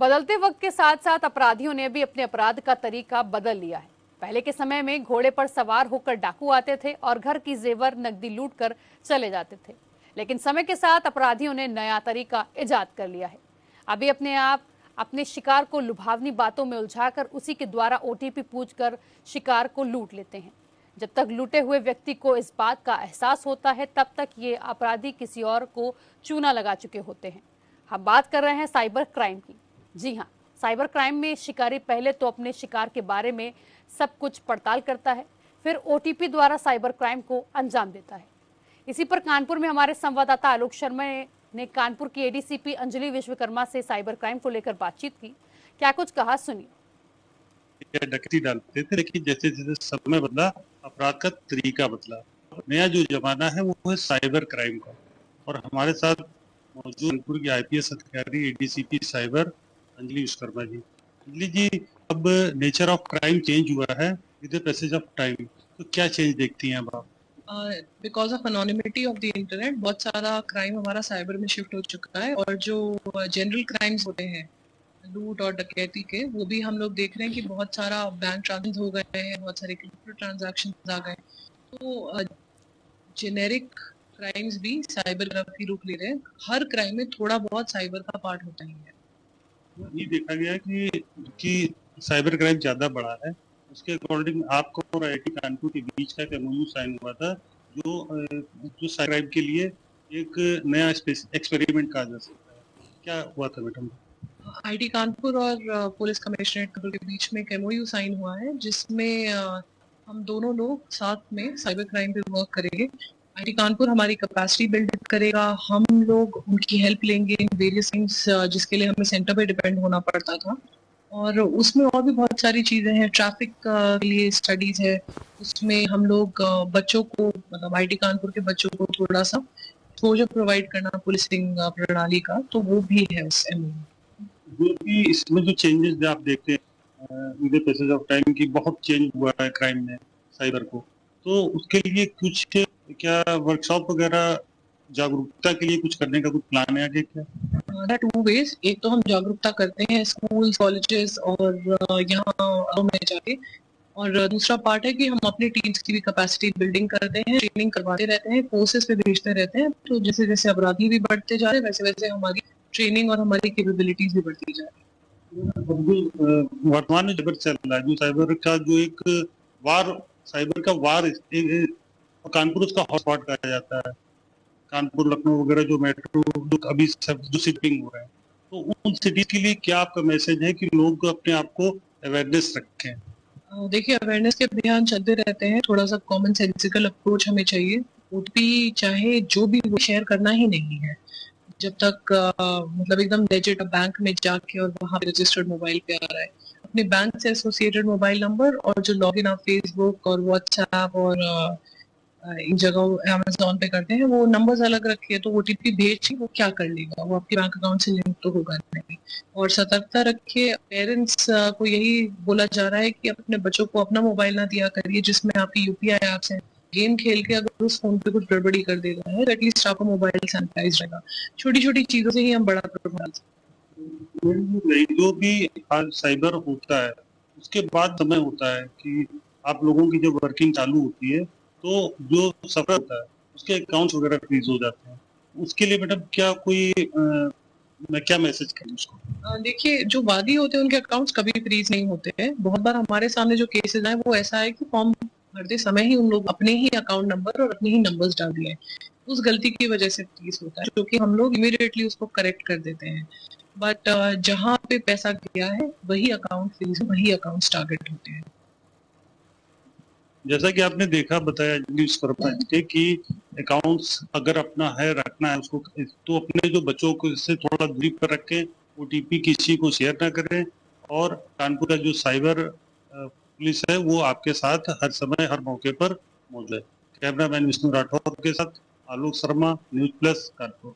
बदलते वक्त के साथ साथ अपराधियों ने भी अपने अपराध का तरीका बदल लिया है। पहले के समय में घोड़े पर सवार होकर डाकू आते थे और घर की जेवर नकदी लूट कर चले जाते थे, लेकिन समय के साथ अपराधियों ने नया तरीका इजाद कर लिया है। अभी अपने शिकार को लुभावनी बातों में उलझाकर उसी के द्वारा ओटीपी पूछकर शिकार को लूट लेते हैं। जब तक लूटे हुए व्यक्ति को इस बात का एहसास होता है, तब तक ये अपराधी किसी और को चूना लगा चुके होते हैं। हम बात कर रहे हैं साइबर क्राइम की। जी हाँ, साइबर क्राइम में शिकारी पहले तो अपने शिकार के बारे में सब कुछ पड़ताल करता है, फिर ओटीपी द्वारा साइबर क्राइम को अंजाम देता है। इसी पर कानपुर में हमारे संवाददाता आलोक शर्मा ने कानपुर की एडीसीपी अंजलि विश्वकर्मा से साइबर क्राइम को लेकर बातचीत की। क्या कुछ कहा, सुनिए। डकैती डालते थे, लेकिन जैसे जैसे समय बदला, अपराध का तरीका बदला। नया जो जमाना है वो है साइबर क्राइम का। और हमारे साथ मौजूद कानपुर की आईपीएस अधिकारी एडीसीपी साइबर अंजलि विश्वकर्मा जी। अंजलि जी, अब नेचर ऑफ क्राइम चेंज हुआ है with the passage of time, तो क्या चेंज देखती हैं अब आप? Because of anonymity of the internet बहुत सारा क्राइम हमारा साइबर में शिफ्ट हो चुका है, और जो जनरल क्राइम्स होते हैं लूट और डकैती के, वो भी हम लोग देख रहे हैं कि बहुत सारा बैंक ट्रांजेक्शन हो गए हैं, बहुत सारे क्रिप्टो ट्रांजैक्शन आ गए। तो जेनेरिक क्राइम्स भी साइबर तरफ ही रुख ले रहे हैं। हर क्राइम में थोड़ा बहुत साइबर का पार्ट होता ही है। ये देखा गया कि साइबर क्राइम ज्यादा बढ़ा है। उसके अकॉर्डिंग आपको और आईआईटी कानपुर के बीच का एमओयू साइन हुआ था, जो साइबर क्राइम के लिए एक नया एक्सपेरिमेंट कहा जा सकता है। क्या हुआ था मैडम? आईआईटी कानपुर और पुलिस कमिश्नरेट कानपुर के बीच में एक एमओयू साइन हुआ है, जिसमें हम दोनों लोग साथ में साइबर क्राइम पे वर्क करेंगे। आईआईटी कानपुर हमारी कैपेसिटी बिल्ड करेगा, हम लोग उनकी हेल्प लेंगे इन वेरियस थिंग्स जिसके लिए हमें सेंटर पे डिपेंड होना पड़ता था। और उसमें और भी बहुत सारी चीजें हैं। ट्रैफिक के लिए स्टडीज है, उसमें हम लोग बच्चों को, मतलब आईआईटी कानपुर के बच्चों को थोड़ा सा एक्सपोजर प्रोवाइड करना पुलिसिंग प्रणाली का, तो वो भी है उस एमओयू। जो भी इसमें जो चेंजेस आप देखते हैं with the passage of time की, बहुत चेंज हुआ है क्राइम में साइबर को, तो उसके लिए कुछ क्या वर्कशॉप वगैरह जागरूकता के लिए कुछ करने का कुछ प्लान है आगे क्या? टू वेज, एक तो हम जागरूकता करते हैं स्कूल कॉलेजेस और यहाँ में जाके, और दूसरा पार्ट है कि हम अपनी टीम्स की भी कैपेसिटी बिल्डिंग करते हैं, ट्रेनिंग करवाते रहते हैं, कोर्सेज पे भेजते रहते हैं। तो जैसे जैसे अपराधी भी बढ़ते जा रहे हैं, वैसे वैसे हमारी ट्रेनिंग और हमारी कैपेबिलिटीज भी बढ़ती जा रही है। वर्तमान में जबर चल रहा है, जो साइबर का जो एक वार, साइबर का वार, कानपुर उसका हॉटस्पॉट कहा जाता है। कानपुर, लखनऊ वगैरह जो मेट्रो जो अभी सब जो शिपिंग हो रहा है, तो उन सिटीज के लिए क्या आपका मैसेज है कि लोग अपने आप को अवेयरनेस रखें? देखिए, अवेयरनेस के अभियान चलते रहते हैं, थोड़ा सा कॉमन सेंसिकल अप्रोच हमें चाहिए। ओटीपी चाहे जो भी वो शेयर करना ही नहीं है जब तक मतलब एकदम लेजिट बैंक में जाके और वहाँ पे रजिस्टर्ड मोबाइल पे आ रहा है। अपने बैंक से एसोसिएटेड मोबाइल नंबर और जो लॉगिन आप फेसबुक और व्हाट्सएप और इन जगह अमेज़न पे करते हैं, वो नंबर्स अलग रखिए। तो ओटीपी भेज वो क्या कर लेगा, वो आपके बैंक अकाउंट से लिंक तो होगा नहीं। और सतर्कता रखिए। पेरेंट्स को यही बोला जा रहा है कि अपने बच्चों को अपना मोबाइल ना दिया करिए जिसमें आपकी यूपीआई ऐप्स हैं। गेम खेल के अगर उस फोन पे कुछ गड़बड़ी कर देता है, तो एटलीस्ट आपका मोबाइल सैनिटाइज रहेगा। छोटी छोटी चीजों से ही हम बड़ा प्रभाव। जो भी साइबर होता है, उसके बाद समय होता है कि आप लोगों की जब वर्किंग चालू होती है, तो जो सफर होता है उसके अकाउंट्स वगैरह फ्रीज हो जाते हैं। उसके लिए मैडम क्या कोई मैं क्या मैसेज करूँ उसको? देखिए, जो वादी होते हैं उनके अकाउंट्स कभी फ्रीज नहीं होते हैं। बहुत बार हमारे सामने जो केसेस आए वो ऐसा है कि फॉर्म भरते समय ही उन लोग अपने ही अकाउंट नंबर और अपने ही नंबर्स डाल दिए। उस गलती की वजह से फ्रीज होता है, जो कि हम लोग इमीडिएटली उसको करेक्ट कर देते हैं। बट जहाँ पे पैसा गया है वही अकाउंट फ्रीज, वही अकाउंट्स टारगेट होते हैं। जैसा कि आपने देखा, बताया न्यूज पर कि अकाउंट्स अगर अपना है, रखना है उसको, तो अपने जो बच्चों को इससे थोड़ा दूरी पर रखें, ओटीपी किसी को शेयर ना करें। और कानपुर का जो साइबर पुलिस है वो आपके साथ हर समय हर मौके पर मौजूद है। कैमरामैन विष्णु राठौर के साथ आलोक शर्मा, न्यूज प्लस कानपुर।